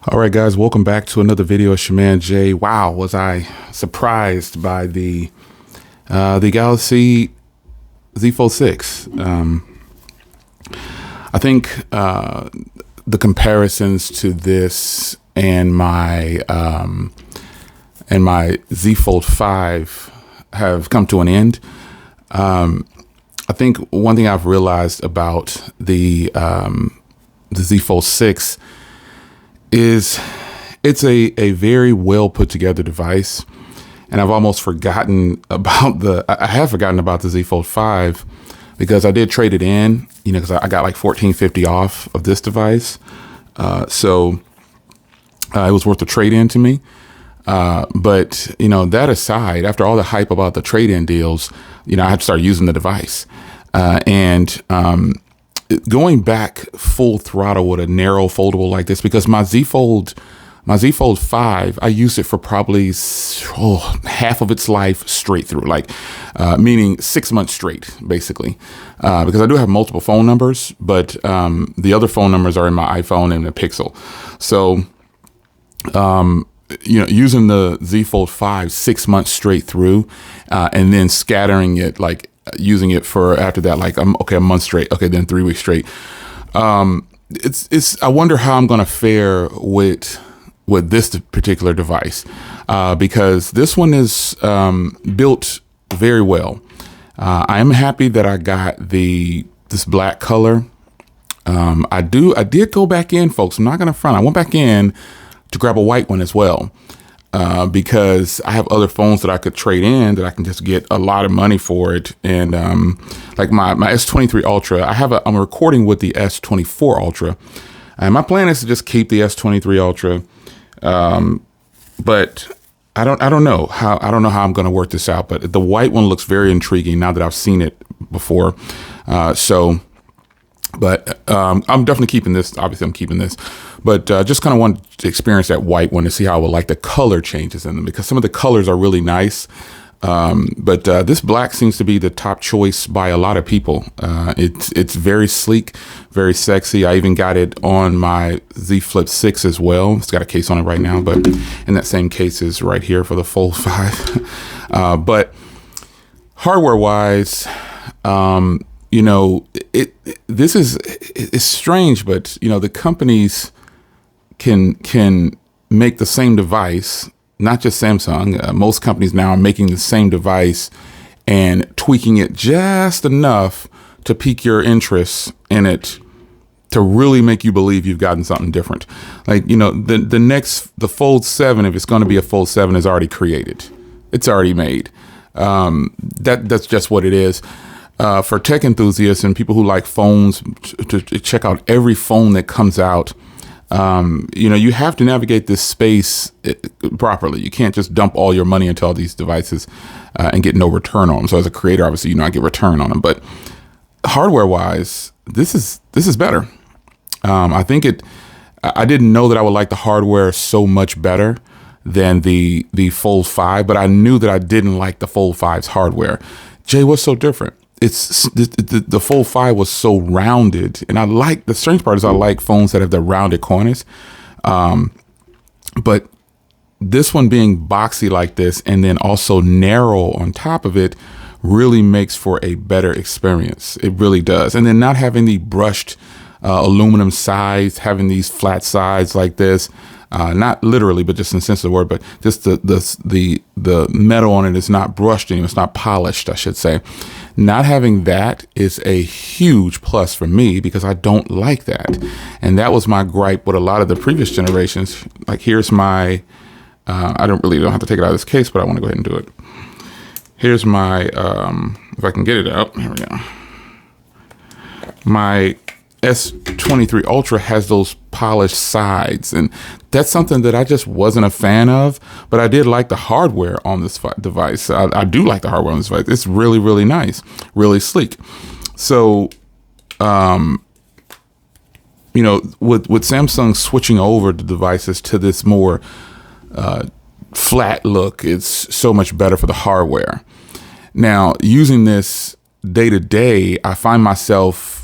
All right, guys, welcome back to another video. It's your man Jay. Wow, was I surprised by the Galaxy Z Fold 6. I think the comparisons to this and my Z Fold 5 have come to an end. I think one thing I've realized about the Z Fold 6 is it's a very well put together device. And I've almost forgotten about I have forgotten about the Z Fold 5 because I did trade it in, because I got like $14.50 off of this device. So it was worth the trade in to me. But that aside, after all the hype about the trade in deals, I had to start using the device. Going back full throttle with a narrow foldable like this, because my Z Fold 5, I used it for probably half of its life straight through, meaning 6 months straight, basically, because I do have multiple phone numbers, but the other phone numbers are in my iPhone and the Pixel. So, using the Z Fold 5 6 months straight through, and then scattering it, using it for after that, a month straight, okay, then 3 weeks straight. I wonder how I'm going to fare with this particular device, because this one is built very well. I am happy that I got this black color. I did go back in, folks. I'm not going to front. I went back in to grab a white one as well. Because I have other phones that I could trade in that I can just get a lot of money for it. And like my S23 Ultra, I'm recording with the S24 Ultra. And my plan is to just keep the S23 Ultra. But I don't know how I'm going to work this out. But the white one looks very intriguing now that I've seen it before. But I'm definitely keeping this. Obviously, I'm keeping this. But just kind of wanted to experience that white one to see how I would like the color changes in them, because some of the colors are really nice. But this black seems to be the top choice by a lot of people. It's very sleek, very sexy. I even got it on my Z Flip 6 as well. It's got a case on it right now, but in that same case is right here for the Fold 5. But hardware-wise, it's strange, but the companies can make the same device, not just Samsung. Most companies now are making the same device and tweaking it just enough to pique your interest in it, to really make you believe you've gotten something different. The Fold 7, if it's going to be a Fold 7, is already created. It's already made. That's just what it is. For tech enthusiasts and people who like phones, to check out every phone that comes out, you have to navigate this space properly. You can't just dump all your money into all these devices and get no return on them. So as a creator, obviously, I get return on them. But hardware-wise, this is better. I didn't know that I would like the hardware so much better than the Fold 5, but I knew that I didn't like the Fold 5's hardware. Jay, what's so different? It's the Fold 5 was so rounded, and the strange part is I like phones that have the rounded corners, but this one being boxy like this and then also narrow on top of it really makes for a better experience. It really does. And then not having the brushed aluminum sides, having these flat sides like this, not literally, but just in the sense of the word, but just the metal on it is not brushed anymore. It's not polished, I should say. Not having that is a huge plus for me, because I don't like that. And that was my gripe with a lot of the previous generations. Like, here's my, I don't have to take it out of this case, but I want to go ahead and do it. Here's my, if I can get it out, here we go. My S23 Ultra has those polished sides, and that's something that I just wasn't a fan of, but I did like the hardware on this device. I do like the hardware on this device. It's really, really nice, really sleek. So, with Samsung switching over the devices to this more flat look, it's so much better for the hardware. Now, using this day to day, I find myself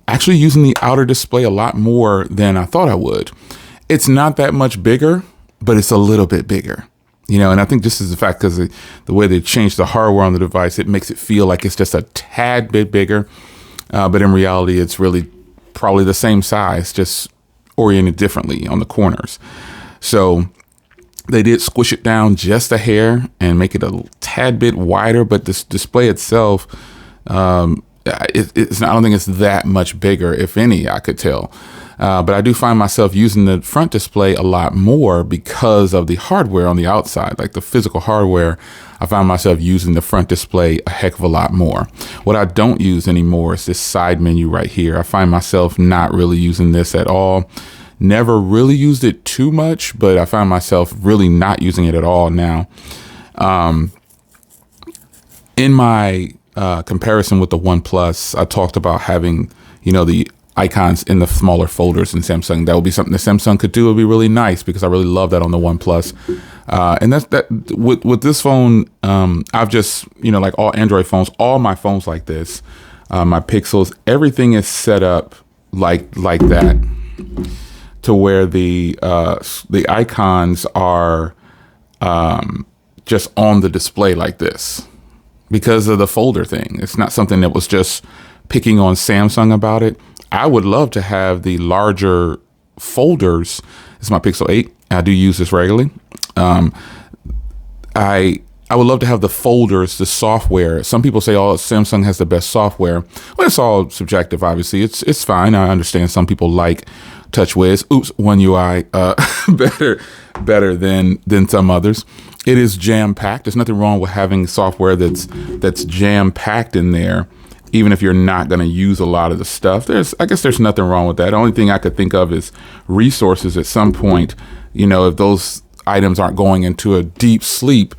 actually using the outer display a lot more than I thought I would. It's not that much bigger, but it's a little bit bigger. And I think this is the fact because the way they changed the hardware on the device, it makes it feel like it's just a tad bit bigger. But in reality, it's really probably the same size, just oriented differently on the corners. So they did squish it down just a hair and make it a tad bit wider, but this display itself, it's not, I don't think it's that much bigger, if any, I could tell. But I do find myself using the front display a lot more because of the hardware on the outside, like the physical hardware. I find myself using the front display a heck of a lot more. What I don't use anymore is this side menu right here. I find myself not really using this at all. Never really used it too much, but I find myself really not using it at all now. In my comparison with the OnePlus, I talked about having, the icons in the smaller folders in Samsung. That would be something that Samsung could do. It would be really nice because I really love that on the OnePlus. And that's that with this phone. I've just, like all Android phones, all my phones like this, my Pixels, everything is set up like that, to where the icons are just on the display like this because of the folder thing. It's not something that was just picking on Samsung about it. I would love to have the larger folders. It's my Pixel 8. I do use this regularly. I would love to have the folders, the software. Some people say, "Oh, Samsung has the best software." Well, it's all subjective. Obviously, it's fine. I understand some people like TouchWiz. One UI better than some others. It is jam packed. There's nothing wrong with having software that's jam packed in there, even if you're not going to use a lot of the stuff. I guess there's nothing wrong with that. The only thing I could think of is resources at some point. If those items aren't going into a deep sleep,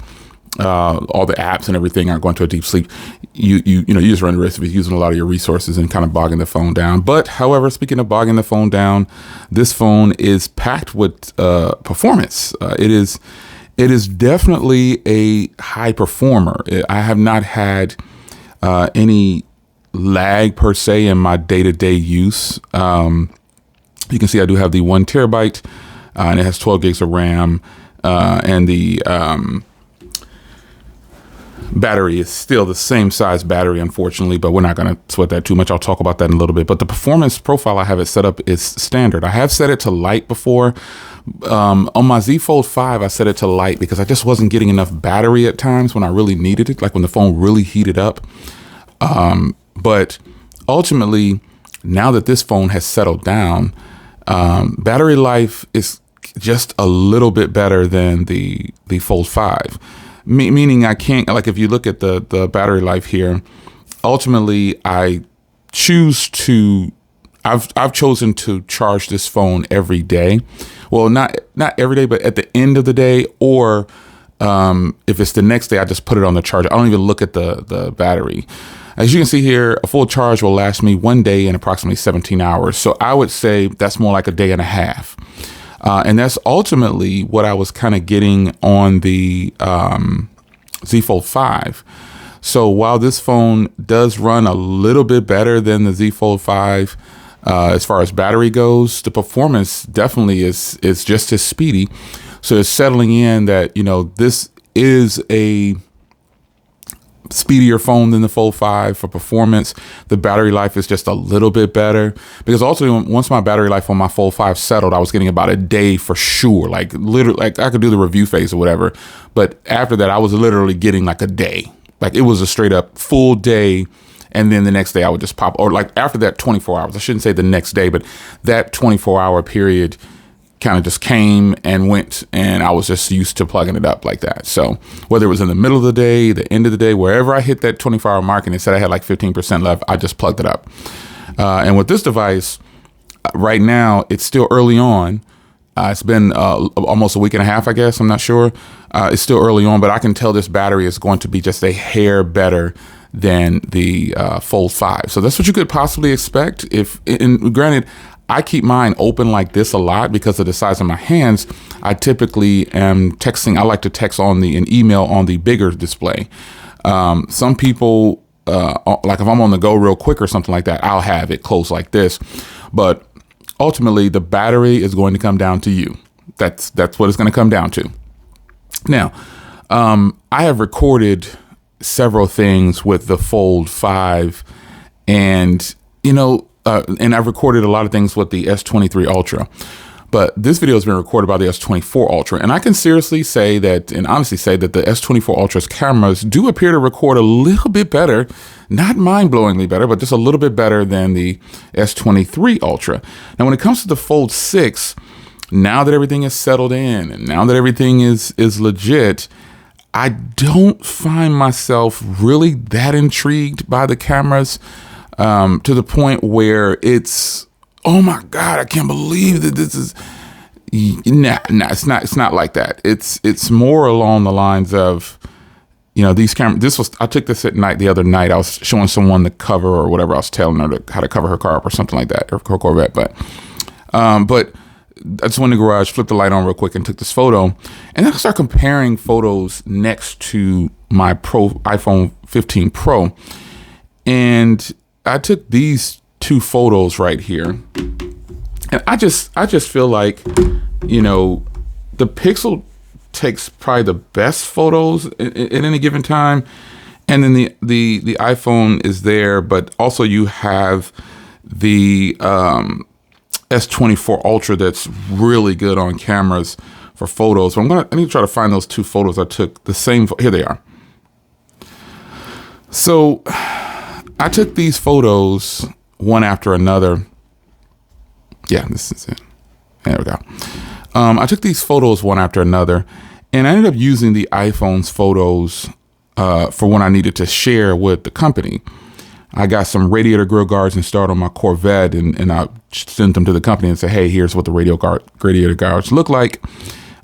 all the apps and everything aren't going to a deep sleep, you just run the risk of using a lot of your resources and kind of bogging the phone down. But however, speaking of bogging the phone down, this phone is packed with performance. It is definitely a high performer. I have not had any lag per se in my day-to-day use. You can see I do have the 1 terabyte and it has 12 gigs of RAM, and the battery is still the same size battery, unfortunately, but we're not going to sweat that too much. I'll talk about that in a little bit. But the performance profile I have it set up is standard. I have set it to light before. On my Z Fold 5, I set it to light because I just wasn't getting enough battery at times when I really needed it, like when the phone really heated up. But ultimately, now that this phone has settled down, battery life is just a little bit better than the Fold 5. Meaning I can't, like if you look at the battery life here, ultimately I've chosen to charge this phone every day. Well, not every day, but at the end of the day, or if it's the next day, I just put it on the charger. I don't even look at the battery. As you can see here, a full charge will last me 1 day and approximately 17 hours. So I would say that's more like a day and a half. And that's ultimately what I was kind of getting on the Z Fold 5. So while this phone does run a little bit better than the Z Fold 5, as far as battery goes, the performance definitely is just as speedy. So it's settling in that, this is a speedier phone than the Fold 5 for performance. The battery life is just a little bit better because also once my battery life on my Fold 5 settled, I was getting about a day for sure. Like literally, like I could do the review phase or whatever. But after that, I was literally getting like a day. Like it was a straight up full day. And then the next day I would just pop, or like after that 24 hours, I shouldn't say the next day, but that 24-hour period kind of just came and went, and I was just used to plugging it up like that. So whether it was in the middle of the day, the end of the day, wherever I hit that 24-hour mark and it said I had like 15% left, I just plugged it up. And with this device, right now, it's still early on. It's been almost a week and a half, I guess. I'm not sure. It's still early on, but I can tell this battery is going to be just a hair better than the Fold 5. So that's what you could possibly expect. And granted, I keep mine open like this a lot because of the size of my hands. I typically am texting. I like to text an email on the bigger display. Some people, like if I'm on the go real quick or something like that, I'll have it close like this. But ultimately the battery is going to come down to you. That's what it's going to come down to. Now, I have recorded several things with the Fold 5, and and I've recorded a lot of things with the S23 Ultra. But this video has been recorded by the S24 Ultra, and I can seriously say that, and honestly say that the S24 Ultra's cameras do appear to record a little bit better, not mind-blowingly better, but just a little bit better than the S23 Ultra. Now, when it comes to the Fold 6, now that everything is settled in, and now that everything is legit, I don't find myself really that intrigued by the cameras to the point where it's, oh my God, I can't believe that this is, nah, it's not like that. It's more along the lines of, these cameras, I took this at night, the other night, I was showing someone the cover or whatever, I was telling her how to cover her car up or something like that, or her Corvette, but I just went in the garage, flipped the light on real quick and took this photo. And then I started comparing photos next to my iPhone 15 Pro. And I took these two photos right here. And I just feel like, the Pixel takes probably the best photos at any given time. And then the iPhone is there, but also you have the S24 Ultra that's really good on cameras for photos. So I need to try to find those two photos I took. The same, here they are. So I took these photos one after another. Yeah, this is it. There we go. I took these photos one after another, and I ended up using the iPhone's photos for when I needed to share with the company. I got some radiator grill guards installed on my Corvette, and I sent them to the company and said, hey, here's what the radiator guards look like.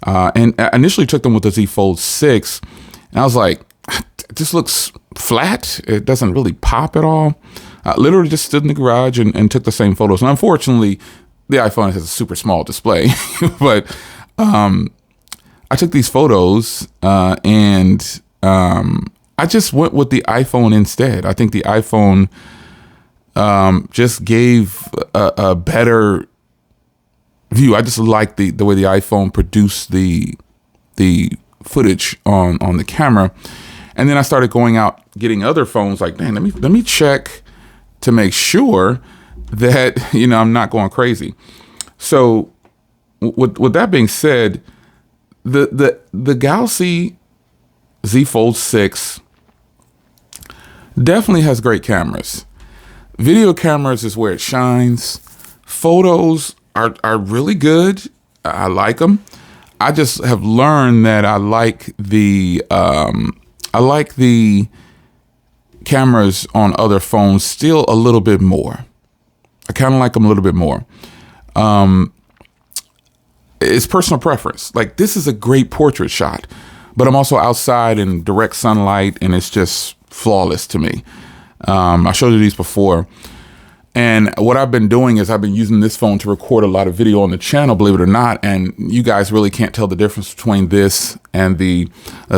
And I initially took them with the Z Fold 6, and I was like, this looks flat. It doesn't really pop at all. I literally just stood in the garage and took the same photos. And unfortunately, the iPhone has a super small display, but I took these photos and I just went with the iPhone instead. I think the iPhone just gave a better view. I just like the way the iPhone produced the footage on the camera. And then I started going out getting other phones, like, man, let me check to make sure that I'm not going crazy. So with that being said, the Galaxy Z Fold 6 definitely has great cameras. Video cameras is where it shines. Photos are really good. I like them. I just have learned that I like the cameras on other phones still a little bit more. I kind of like them a little bit more. It's personal preference. Like, this is a great portrait shot, but I'm also outside in direct sunlight, and it's just flawless to me. I showed you these before. And what I've been doing is I've been using this phone to record a lot of video on the channel, believe it or not. And you guys really can't tell the difference between this and the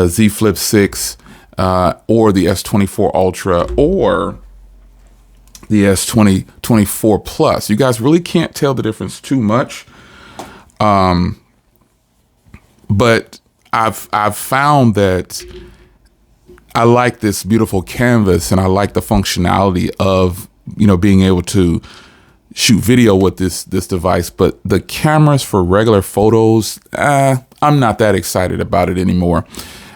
Z Flip 6 or the S24 Ultra or the S24 Plus. You guys really can't tell the difference too much. But I've found that I like this beautiful canvas, and I like the functionality of being able to shoot video with this device. But the cameras for regular photos, I'm not that excited about it anymore.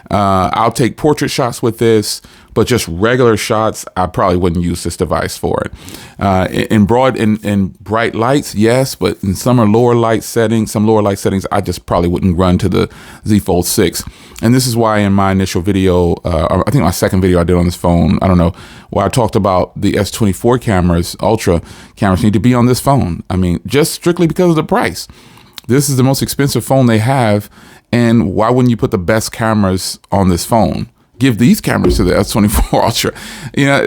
I'll take portrait shots with this, but just regular shots, I probably wouldn't use this device for it. In bright lights, yes, but in some lower light settings, I just probably wouldn't run to the Z Fold 6. And this is why in my initial video, I think my second video I did on this phone, I don't know, where I talked about the S24 cameras, Ultra cameras need to be on this phone. I mean, just strictly because of the price. This is the most expensive phone they have. And why wouldn't you put the best cameras on this phone? Give these cameras to the S24 Ultra.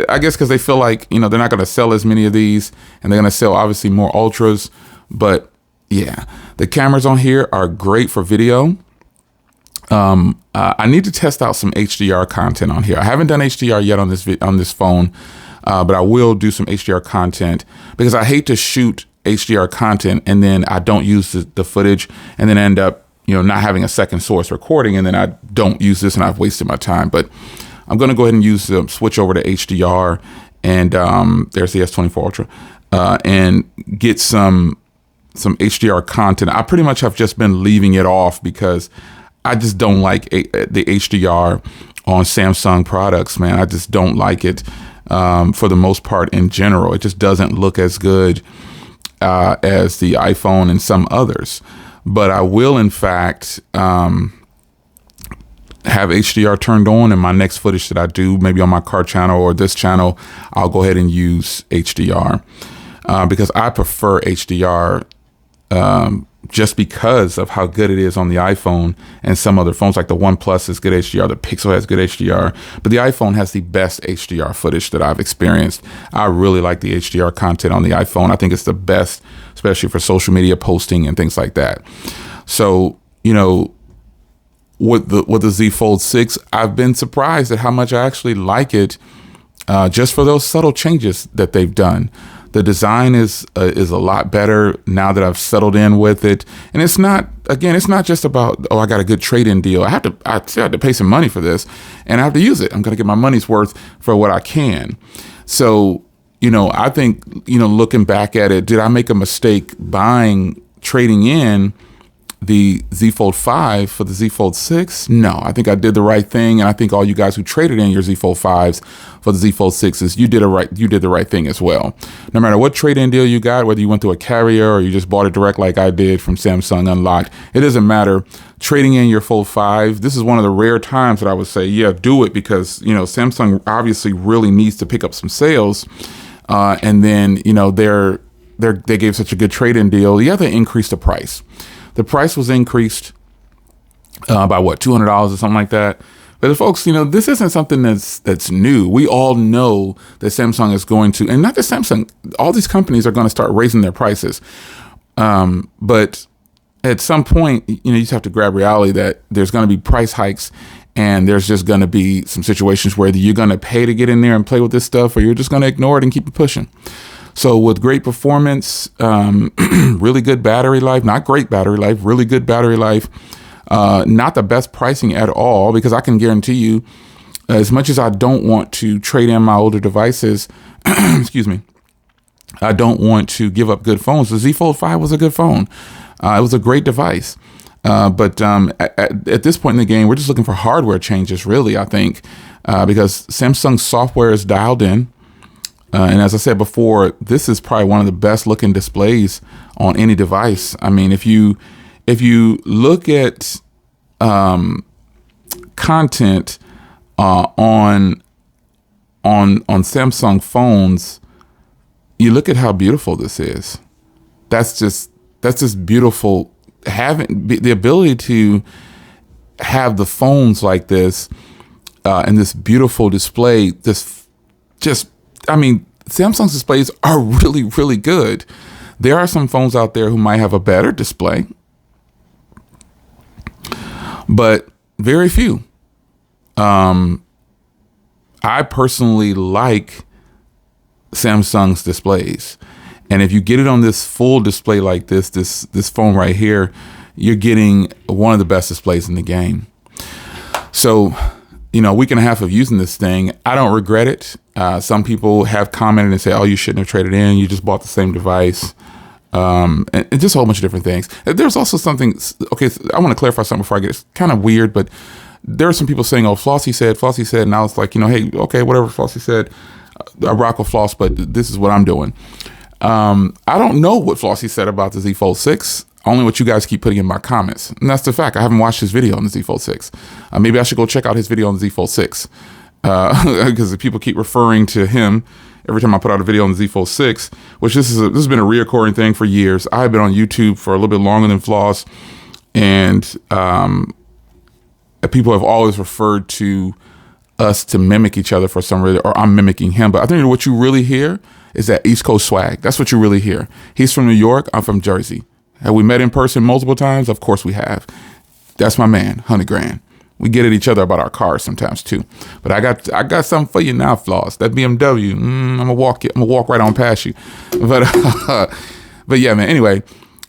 I guess because they feel like, they're not going to sell as many of these, and they're going to sell obviously more Ultras. But yeah, the cameras on here are great for video. I need to test out some HDR content on here. I haven't done HDR yet on this phone, but I will do some HDR content because I hate to shoot HDR content, and then I don't use the footage, and then end up, not having a second source recording, and then I don't use this and I've wasted my time. But I'm going to go ahead and switch over to HDR, and there's the S24 Ultra, and get some HDR content. I pretty much have just been leaving it off because I just don't like the HDR on Samsung products, man. I just don't like it for the most part in general. It just doesn't look as good as the iPhone and some others. But I will, in fact, have HDR turned on in my next footage that I do, maybe on my car channel or this channel. I'll go ahead and use HDR because I prefer HDR just because of how good it is on the iPhone and some other phones. Like the OnePlus is good HDR, the Pixel has good HDR, but the iPhone has the best HDR footage that I've experienced. I really like the HDR content on the iPhone. I think it's the best, especially for social media posting and things like that. So, with the Z Fold 6, I've been surprised at how much I actually like it, just for those subtle changes that they've done. The design is a lot better now that I've settled in with it, and it's not just about, I got a good trade-in deal. I still have to pay some money for this, and I have to use it. I'm going to get my money's worth for what I can. So, I think, looking back at it, did I make a mistake trading in the Z Fold 5 for the Z Fold 6? No, I think I did the right thing, and I think all you guys who traded in your Z Fold 5s for the Z Fold 6s, you did the right thing as well. No matter what trade-in deal you got, whether you went to a carrier or you just bought it direct like I did from Samsung Unlocked, it doesn't matter. Trading in your Fold 5, this is one of the rare times that I would say, yeah, do it, because Samsung obviously really needs to pick up some sales, and then they gave such a good trade-in deal. Yeah, they increased the price. The price was increased by what, $200 or something like that. But folks, this isn't something that's new. We all know that Samsung is going to, and not just Samsung, all these companies are going to start raising their prices. But at some point, you just have to grab reality that there's going to be price hikes, and there's just going to be some situations where you're going to pay to get in there and play with this stuff, or you're just going to ignore it and keep it pushing. So with great performance, really good battery life, not great battery life, really good battery life, not the best pricing at all, because I can guarantee you, as much as I don't want to trade in my older devices, excuse me, I don't want to give up good phones. The Z Fold 5 was a good phone. It was a great device. But at this point in the game, we're just looking for hardware changes, really, I think, because Samsung's software is dialed in. And as I said before, this is probably one of the best looking displays on any device. I mean, if you look at content on Samsung phones, you look at how beautiful this is. That's just beautiful. Having the ability to have the phones like this and this beautiful display, Samsung's displays are really, really good. There are some phones out there who might have a better display, but very few. I personally like Samsung's displays. And if you get it on this full display like this phone right here, you're getting one of the best displays in the game. So, a week and a half of using this thing, I don't regret it. Some people have commented and say, oh, you shouldn't have traded in. You just bought the same device. And just a whole bunch of different things. There's also something, okay, I want to clarify something before I get, it's kind of weird, but there are some people saying, oh, Flossie said, and I was like, hey, okay, whatever Flossie said, I rock with Floss, but this is what I'm doing. I don't know what Flossie said about the Z Fold 6, only what you guys keep putting in my comments. And that's the fact. I haven't watched his video on the Z Fold 6. Maybe I should go check out his video on the Z Fold 6. Because people keep referring to him every time I put out a video on the Z Fold 6, which this has been a reoccurring thing for years. I've been on YouTube for a little bit longer than Floss, and people have always referred to us to mimic each other for some reason, or I'm mimicking him. But I think what you really hear is that East Coast swag. That's what you really hear. He's from New York. I'm from Jersey. Have we met in person multiple times? Of course we have. That's my man, 100 grand. We get at each other about our cars sometimes too. But I got something for you now, Floss. That BMW. I'm gonna walk right on past you. But But yeah, man. Anyway,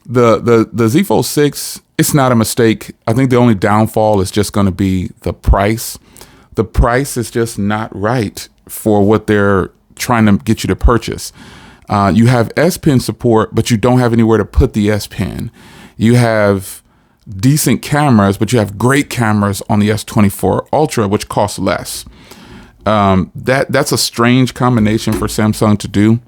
the Z Fold 6, it's not a mistake. I think the only downfall is just going to be the price. The price is just not right for what they're trying to get you to purchase. You have S Pen support, but you don't have anywhere to put the S Pen. You have decent cameras, but you have great cameras on the S24 Ultra, which costs less. That's a strange combination for Samsung to do,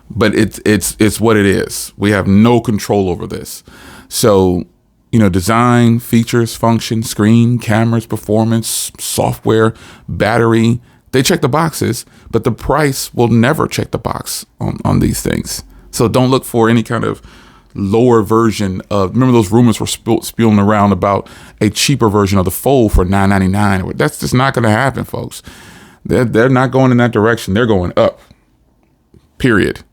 but it's what it is. We have no control over this. So, design, features, function, screen, cameras, performance, software, battery, they check the boxes, but the price will never check the box on these things. So don't look for any kind of lower version of, remember those rumors were spewing around about a cheaper version of the Fold for $999. That's just not going to happen, folks. They're not going in that direction. They're going up, period.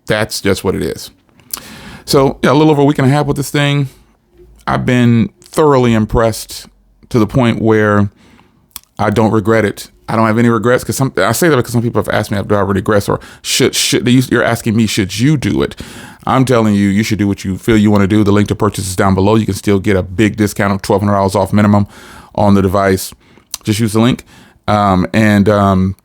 That's just what it is. So yeah, a little over a week and a half with this thing. I've been thoroughly impressed to the point where I don't regret it. I don't have any regrets, because I say that because some people have asked me, do I have regrets, or you're asking me, should you do it? I'm telling you, you should do what you feel you want to do. The link to purchase is down below. You can still get a big discount of $1,200 off minimum on the device. Just use the link and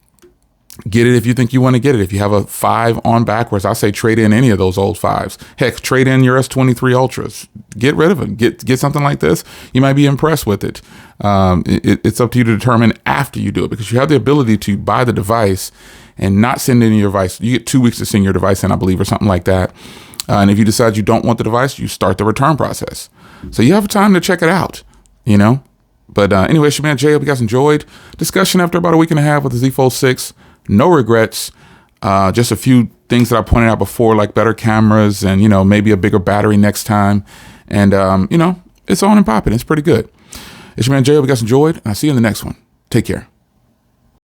get it if you think you want to get it. If you have a 5 on backwards, I say trade in any of those old 5s. Heck, trade in your S23 Ultras. Get rid of them. Get something like this. You might be impressed with it. It's up to you to determine after you do it, because you have the ability to buy the device and not send in your device. You get 2 weeks to send your device in, I believe, or something like that. And if you decide you don't want the device, you start the return process. So you have time to check it out, But anyway, it's your man Jay. Hope you guys enjoyed. Discussion after about a week and a half with the Z Fold 6. No regrets. Just a few things that I pointed out before, like better cameras and, maybe a bigger battery next time. And, it's on and popping. It's pretty good. It's your man Jay. Hope you guys enjoyed. And I'll see you in the next one. Take care.